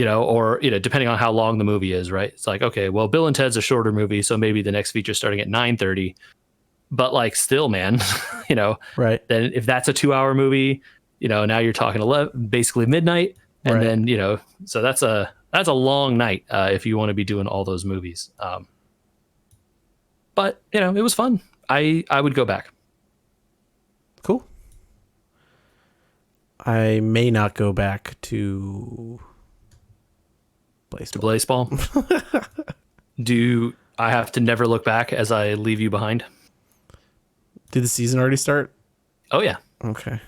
Or depending on how long the movie is, right? It's okay, well, Bill and Ted's a shorter movie, so maybe the next feature starting at 9:30. But still, man, right. Then if that's a 2-hour movie, now you're talking basically midnight, and right. then so that's a long night if you want to be doing all those movies. But it was fun. I would go back. Cool. I may not go back to Blaseball. Do I have to never look back as I leave you behind? Did the season already start? Oh yeah. Okay.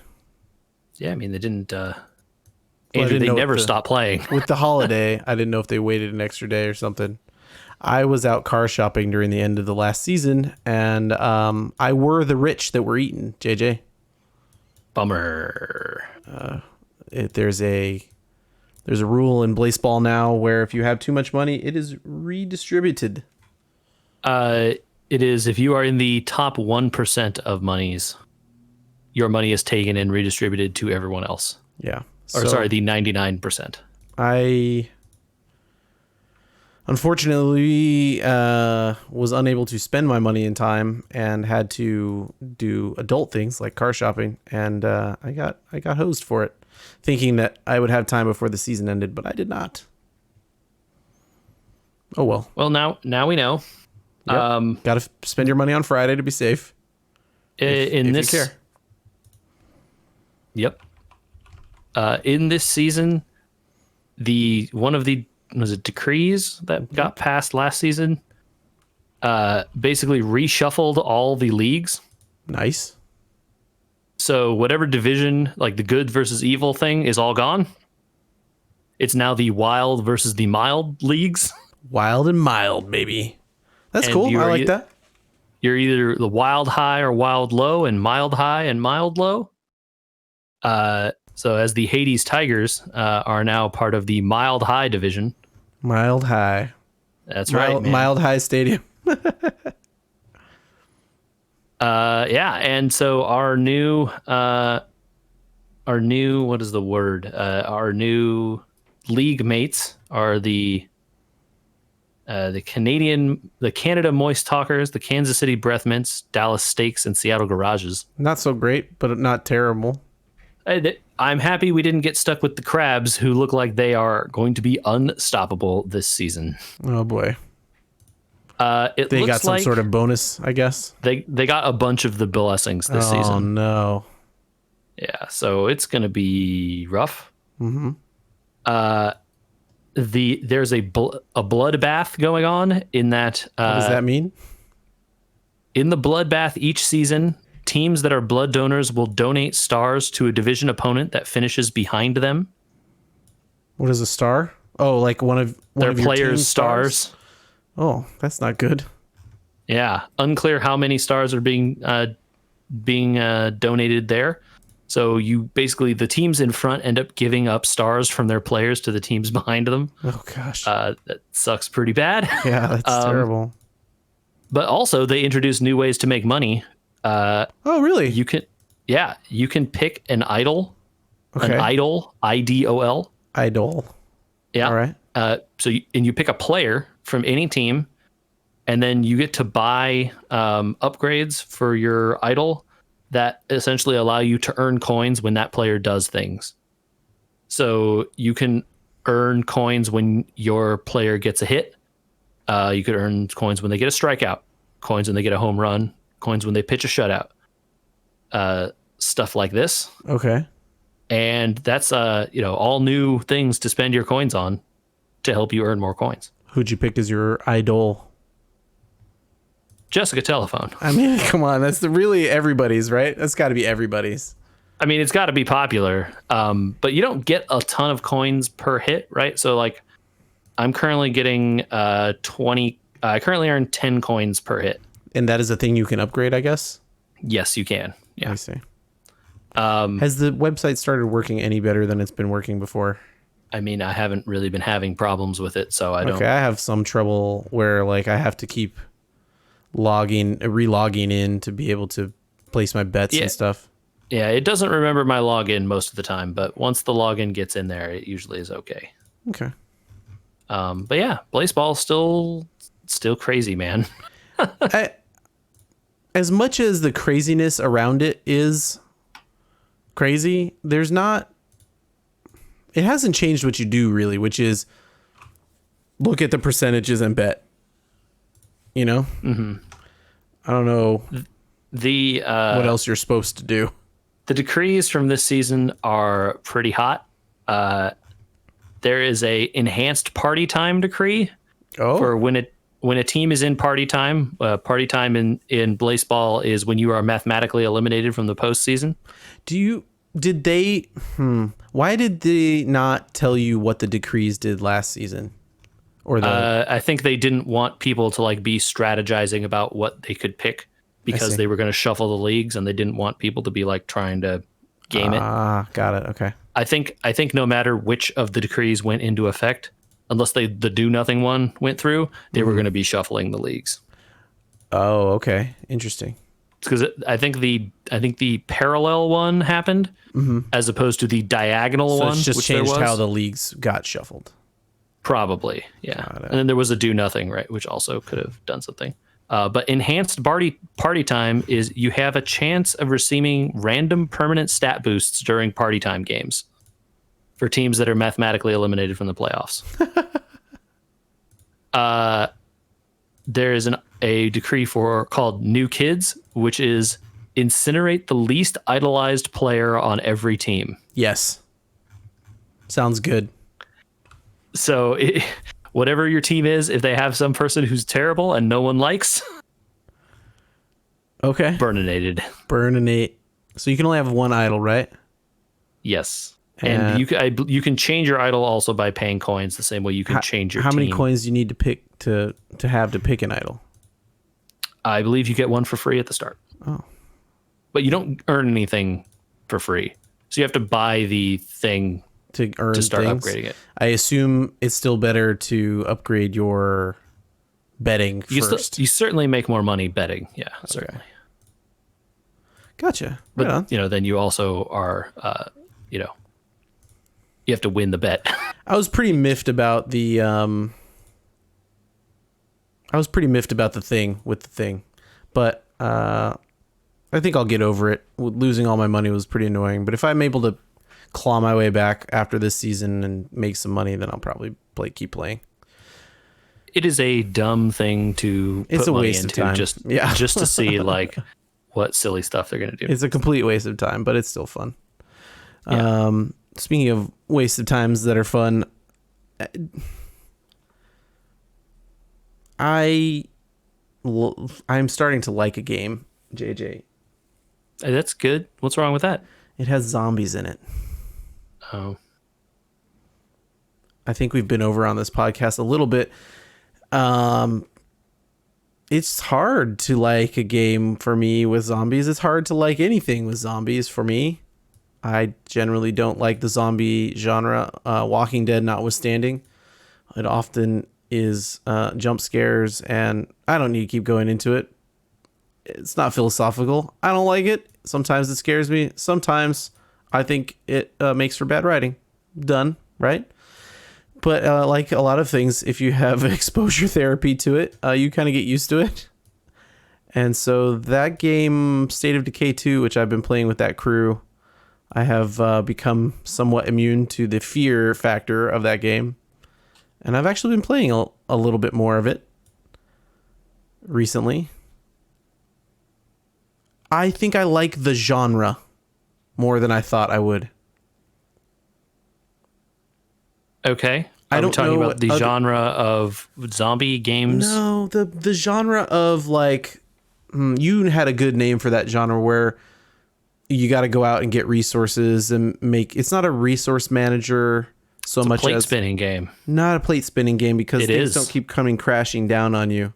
Yeah, I mean they didn't. Andrew, they never stopped playing. With the holiday, I didn't know if they waited an extra day or something. I was out car shopping during the end of the last season, and I were the rich that were eaten. JJ. Bummer. There's a rule in Blaseball now where if you have too much money, it is redistributed. It is if you are in the top 1% of monies, your money is taken and redistributed to everyone else. Yeah. The 99%. I unfortunately was unable to spend my money in time and had to do adult things like car shopping, and I got hosed for it, thinking that I would have time before the season ended, but I did not. Oh well. Well, now we know. Yep. Got to spend your money on Friday to be safe. If you care. Yep. In this season, one of the decrees that got passed last season basically reshuffled all the leagues. Nice. So whatever division, the good versus evil thing, is all gone. It's now the wild versus the mild leagues. Wild and mild, baby. That's cool. I like that. You're either the wild high or wild low, and mild high and mild low. So as the Hades Tigers are now part of the mild high division. Mild high. That's right, man. Mild high stadium. Yeah, and so our new what is the word? Our new league mates are the Canada Moist Talkers, the Kansas City Breath Mints, Dallas Steaks, and Seattle Garages. Not so great, but not terrible. I'm happy we didn't get stuck with the Crabs, who look like they are going to be unstoppable this season. Oh boy. They got some sort of bonus, I guess. They got a bunch of the blessings this season. Oh no. Yeah, so it's going to be rough. Mm-hmm. There's a bloodbath going on in that. What does that mean? In the bloodbath each season, teams that are blood donors will donate stars to a division opponent that finishes behind them. What is a star? Oh, like one of their your players' stars. Oh, that's not good. Yeah, unclear how many stars are being being donated there. So you basically, the teams in front end up giving up stars from their players to the teams behind them. Oh gosh. That sucks pretty bad. Yeah, that's terrible. But also they introduced new ways to make money. Oh really? You can pick an idol, Okay. an idol, IDOL. Idol. Yeah. All right. And you pick a player from any team, and then you get to buy upgrades for your idol that essentially allow you to earn coins when that player does things. So you can earn coins when your player gets a hit. You could earn coins when they get a strikeout, coins when they get a home run, coins when they pitch a shutout, stuff like this. Okay. And that's all new things to spend your coins on to help you earn more coins. Who'd you pick as your idol? Jessica Telephone. I mean, come on, that's really everybody's, right? That's got to be everybody's. I mean, it's got to be popular, but you don't get a ton of coins per hit, right? So, like, I'm currently getting 20. I currently earn 10 coins per hit. And that is a thing you can upgrade, I guess. Yes, you can. Yeah. I see. Has the website started working any better than it's been working before? I mean, I haven't really been having problems with it, so I don't. Okay, I have some trouble where like I have to keep relogging in to be able to place my bets and stuff. Yeah, it doesn't remember my login most of the time, but once the login gets in there, it usually is okay. Okay. But yeah, Blaseball still crazy, man. As much as the craziness around it is crazy, it hasn't changed what you do really, which is look at the percentages and bet. You know? Mm-hmm. I don't know what else you're supposed to do. The decrees from this season are pretty hot. There is a enhanced party time decree for when a team is in party time. Party time in Blaseball is when you are mathematically eliminated from the postseason. Why did they not tell you what the decrees did last season? Or I think they didn't want people to like be strategizing about what they could pick because they were going to shuffle the leagues and they didn't want people to be like trying to game it. Ah, got it. Okay. I think no matter which of the decrees went into effect, unless the do nothing one went through, they were going to be shuffling the leagues. Oh, okay. Interesting. Because I think the parallel one happened as opposed to the diagonal one. It's just which changed how the leagues got shuffled. Probably, yeah. And then there was a do nothing, right, which also could have done something. But enhanced party time is you have a chance of receiving random permanent stat boosts during party time games for teams that are mathematically eliminated from the playoffs. There is a decree called New Kids, which is incinerate the least idolized player on every team. Yes. Sounds good. So whatever your team is, if they have some person who's terrible and no one likes, okay, Burninated. So you can only have one idol, right? Yes. And you can change your idol also by paying coins the same way you can change your team. How many coins do you need to pick to pick an idol? I believe you get one for free at the start. Oh. But you don't earn anything for free. So you have to buy the thing to start upgrading it. I assume it's still better to upgrade your betting first. You certainly make more money betting. Yeah, certainly. Gotcha. But right on. Then you also are, you have to win the bet. I was pretty miffed about the thing, but I think I'll get over it. Losing all my money was pretty annoying, but if I'm able to claw my way back after this season and make some money, then I'll probably keep playing. It is a dumb thing to put money waste into of time. just to see like what silly stuff they're going to do. It's a complete waste of time, but it's still fun. Yeah. Speaking of waste of times that are fun, I'm starting to like a game, JJ. Hey, that's good. What's wrong with that? It has zombies in it. Oh. I think we've been over on this podcast a little bit. it's hard to like a game for me with zombies. It's hard to like anything with zombies for me. I generally don't like the zombie genre, Walking Dead notwithstanding. It often is jump scares, and I don't need to keep going into it. It's not philosophical. I don't like it. Sometimes it scares me. Sometimes I think it makes for bad writing. Done, right? But like a lot of things, if you have exposure therapy to it, you kind of get used to it. And so that game, State of Decay 2, which I've been playing with that crew, I have become somewhat immune to the fear factor of that game. And I've actually been playing a little bit more of it recently. I think I like the genre more than I thought I would. Okay. I Are we don't talking know about the genre of zombie games? No, the genre of like, you had a good name for that genre where you got to go out and get resources and make. It's not a resource manager so much plate as spinning game. Not a plate spinning game because things is. don't keep coming crashing down on you.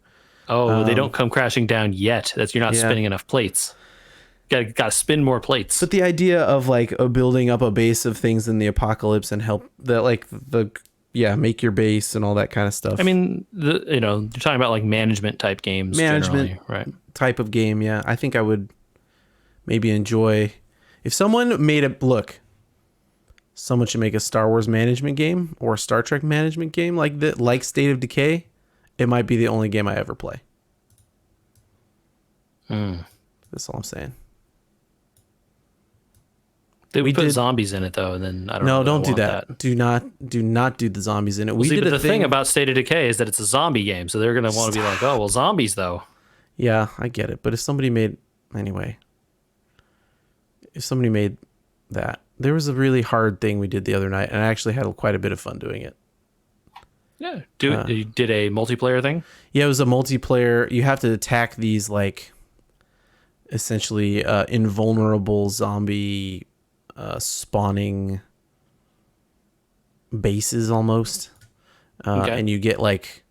Oh, they don't come crashing down yet. That's You're not Yeah. spinning enough plates. Got to spin more plates. But the idea of like building up a base of things in the apocalypse and help that like make your base and all that kind of stuff. I mean, you're talking about like management type games. Management generally, right? type of game, yeah. I think I would maybe enjoy if someone made a look. Someone should make a Star Wars management game or a Star Trek management game like State of Decay. It might be the only game I ever play. That's all I'm saying. They We put did- zombies in it though, and then I don't. No, really don't do want that. Do not do the zombies in it. See, did but a the thing about State of Decay is that it's a zombie game, so they're gonna want to be like, oh well, zombies though. Yeah, I get it. But if somebody made that, there was a really hard thing we did the other night, and I actually had quite a bit of fun doing it. Yeah, you did a multiplayer thing. Yeah, it was a multiplayer. You have to attack these like essentially invulnerable zombie spawning bases almost, Okay. and you get like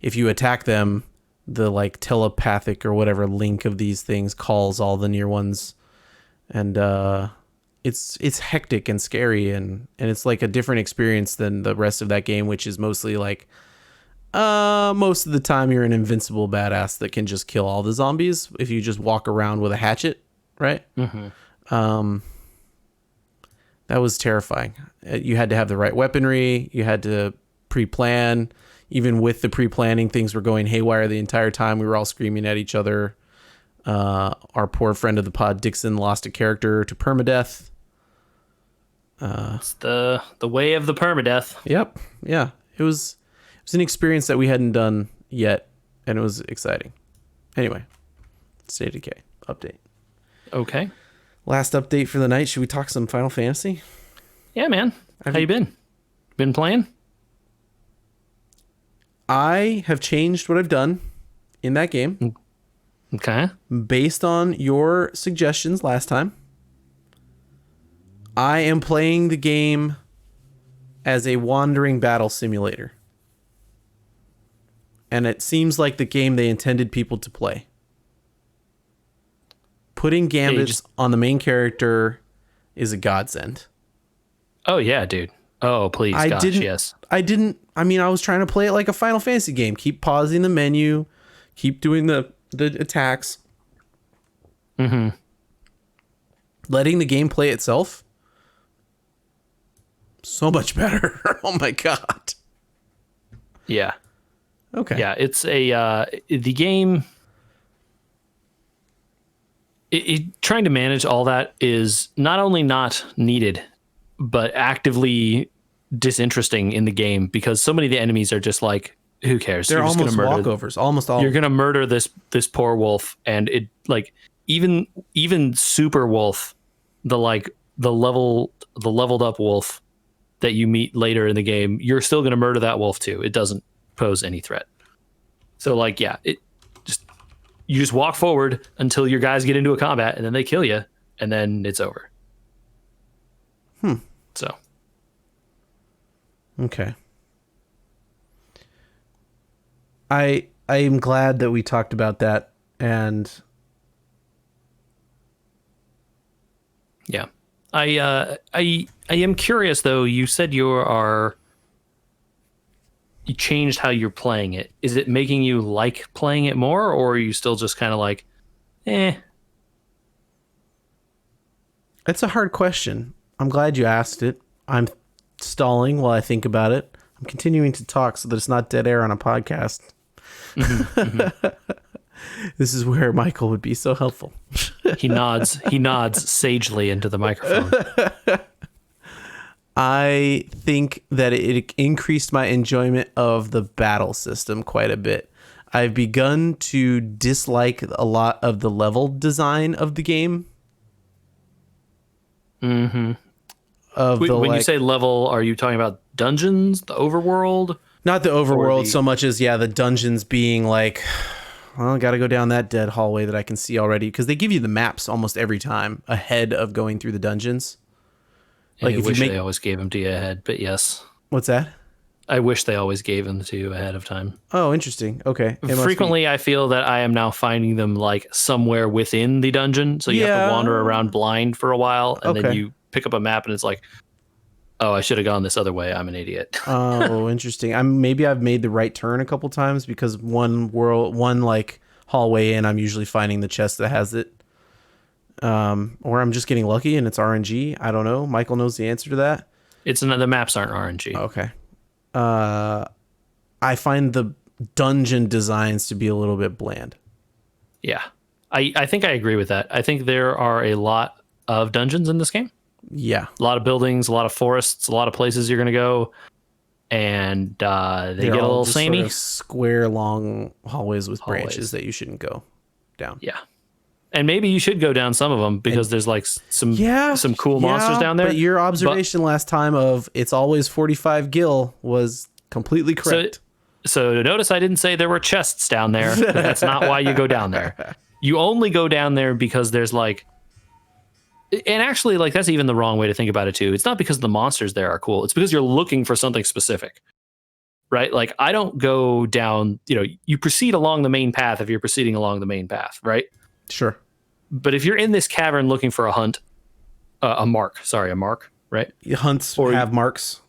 if you attack them, the like telepathic or whatever link of these things calls all the near ones, and it's hectic and scary, and it's like a different experience than the rest of that game, which is mostly like most of the time you're an invincible badass that can just kill all the zombies if you just walk around with a hatchet, right? That was terrifying. You had to have the right weaponry. You had to pre-plan. Even with the pre-planning, things were going haywire the entire time. We were all screaming at each other. Our poor friend of the pod, Dixon, lost a character to permadeath. It's the way of the permadeath. Yep. Yeah. It was an experience that we hadn't done yet, and it was exciting. Anyway, State of Decay update. Okay. Last update for the night. Should we talk some Final Fantasy? Yeah, man. How you been? Been playing? I have changed what I've done in that game Okay. based on your suggestions last time. I am playing the game as a wandering battle simulator. And it seems like the game they intended people to play. Putting gambits on the main character is a godsend. Oh yeah, dude. Oh please, yes. I was trying to play it like a Final Fantasy game. Keep pausing the menu, keep doing the attacks. Letting the game play itself. So much better. Oh my god. Yeah. Okay. Yeah, it's the game. Trying to manage all that is not only not needed, but actively disinteresting in the game because so many of the enemies are just like, who cares? They're You're just almost gonna murder, walkovers. Almost all. You're gonna murder this poor wolf, and it like even super wolf, the leveled up wolf that you meet later in the game, you're still gonna murder that wolf too. It doesn't pose any threat. So like, yeah, you just walk forward until your guys get into a combat, and then they kill you, and then it's over. So. Okay. I I'm glad that we talked about that. And Yeah. I am curious though. You said you changed how you're playing it. Is it making you like playing it more, or are you still just kind of like, eh? it's a hard question. I'm glad you asked it. I'm stalling while I think about it. I'm continuing to talk so that it's not dead air on a podcast. This is where Michael would be so helpful. He nods. He nods sagely into the microphone. I think that it increased my enjoyment of the battle system quite a bit. I've begun to dislike a lot of the level design of the game. Mm-hmm. When you say level, are you talking about dungeons, the overworld? Not the overworld so much as, the dungeons being like, well, I got to go down that dead hallway that I can see already. Because they give you the maps almost every time ahead of going through the dungeons. Like, I wish they always gave them to you ahead, but yes. What's that? I wish they always gave them to you ahead of time. Oh, interesting. Okay. Frequently, I feel that I am now finding them like somewhere within the dungeon. So you have to wander around blind for a while, and then you pick up a map, and it's like, oh, I should have gone this other way. I'm an idiot. Oh, interesting. Maybe I've made the right turn a couple times because one like hallway in, I'm usually finding the chest that has it. Or I'm just getting lucky and it's RNG. I don't know. Michael knows the answer to that. The maps aren't RNG. Okay. I find the dungeon designs to be a little bit bland. Yeah. I think I agree with that. I think there are a lot of dungeons in this game. Yeah. A lot of buildings, a lot of forests, a lot of places you're going to go. And they get a little samey. Sort of square long hallways with branches that you shouldn't go down. Yeah. And maybe you should go down some of them because there's like some cool monsters down there. But your observation last time of it's always 45 gil was completely correct. So notice I didn't say there were chests down there. That's not why you go down there. You only go down there because there's like, and actually like that's even the wrong way to think about it too. It's not because the monsters there are cool. It's because you're looking for something specific, right? Like I don't go down, you proceed along the main path if you're proceeding along the main path, right? Sure. But if you're in this cavern looking for a mark, right? Hunts have marks.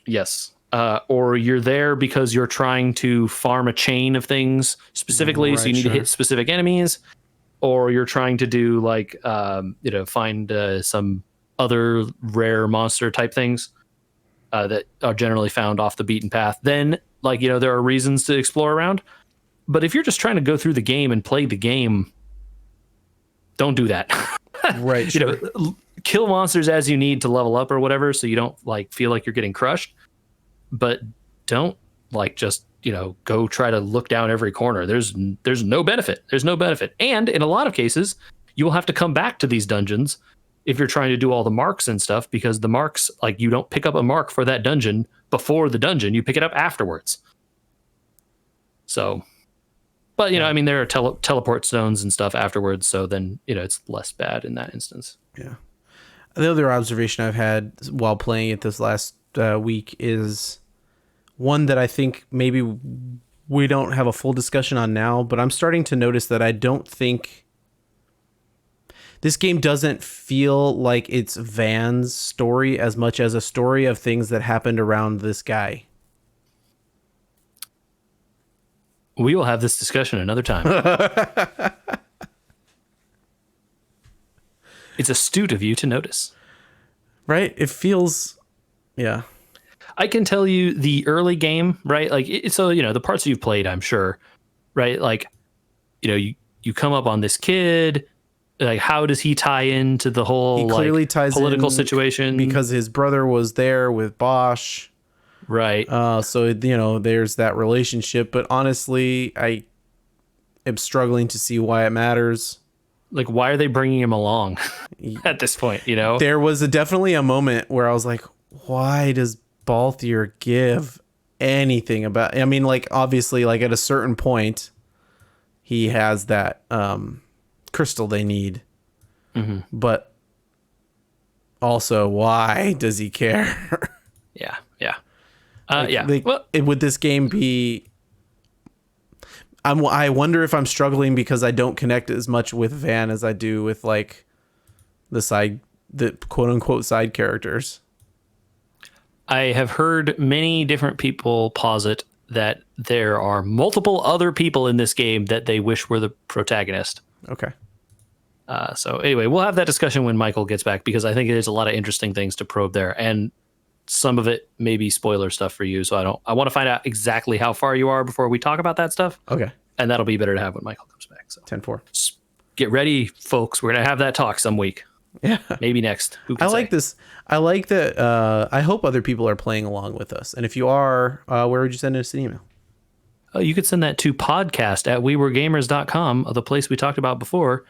Yes. Or you're there because you're trying to farm a chain of things specifically. So you need to hit specific enemies, or you're trying to do like, find some other rare monster type things that are generally found off the beaten path. Then like, there are reasons to explore around. But if you're just trying to go through the game and play the game, don't do that. Right. Sure. Kill monsters as you need to level up or whatever, so you don't like feel like you're getting crushed. But don't like just go try to look down every corner. There's no benefit. There's no benefit. And in a lot of cases, you will have to come back to these dungeons if you're trying to do all the marks and stuff, because the marks, like, you don't pick up a mark for that dungeon before the dungeon. You pick it up afterwards. So. But, there are teleport zones and stuff afterwards, so then, it's less bad in that instance. Yeah. The other observation I've had while playing it this last week is one that I think maybe we don't have a full discussion on now, but I'm starting to notice that I don't think this game doesn't feel like it's Van's story as much as a story of things that happened around this guy. We will have this discussion another time. It's astute of you to notice. Right? It feels... Yeah. I can tell you the early game, right? Like, the parts you've played, I'm sure, right? Like, you come up on this kid. Like, how does he tie into the whole clearly ties political situation? Because his brother was there with Bosch. Right. So, there's that relationship. But honestly, I am struggling to see why it matters. Like, why are they bringing him along at this point, There was definitely a moment where I was like, why does Balthier give anything about... I mean, like, obviously, like, at a certain point, he has that crystal they need. Mm-hmm. But also, why does he care? Yeah. Would this game be... I wonder if I'm struggling because I don't connect as much with Van as I do with like the quote unquote side characters. I have heard many different people posit that there are multiple other people in this game that they wish were the protagonist. Okay. So anyway, we'll have that discussion when Michael gets back, because I think there's a lot of interesting things to probe there, and some of it may be spoiler stuff for you. So I want to find out exactly how far you are before we talk about that stuff. Okay. And that'll be better to have when Michael comes back. So 10-4. Get ready, folks. We're gonna have that talk some week. Yeah. Maybe next. Who can I say? like this. I like that. I hope other people are playing along with us. And if you are, where would you send us an email? You could send that to podcast@weweregamers.com, the place we talked about before.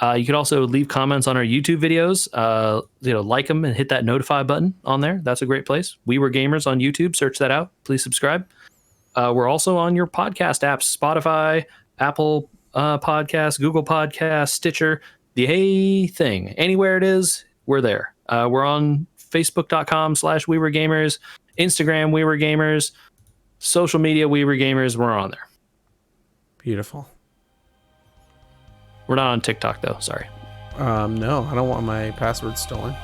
You could also leave comments on our YouTube videos. Like them and hit that notify button on there. That's a great place. We Were Gamers on YouTube. Search that out. Please subscribe. We're also on your podcast apps: Spotify, Apple Podcasts, Google Podcasts, Stitcher, the thing. Anywhere it is, we're there. We're on Facebook.com/WeWereGamers, Instagram We Were Gamers, social media We Were Gamers. We're on there. Beautiful. We're not on TikTok though. Sorry. No, I don't want my password stolen.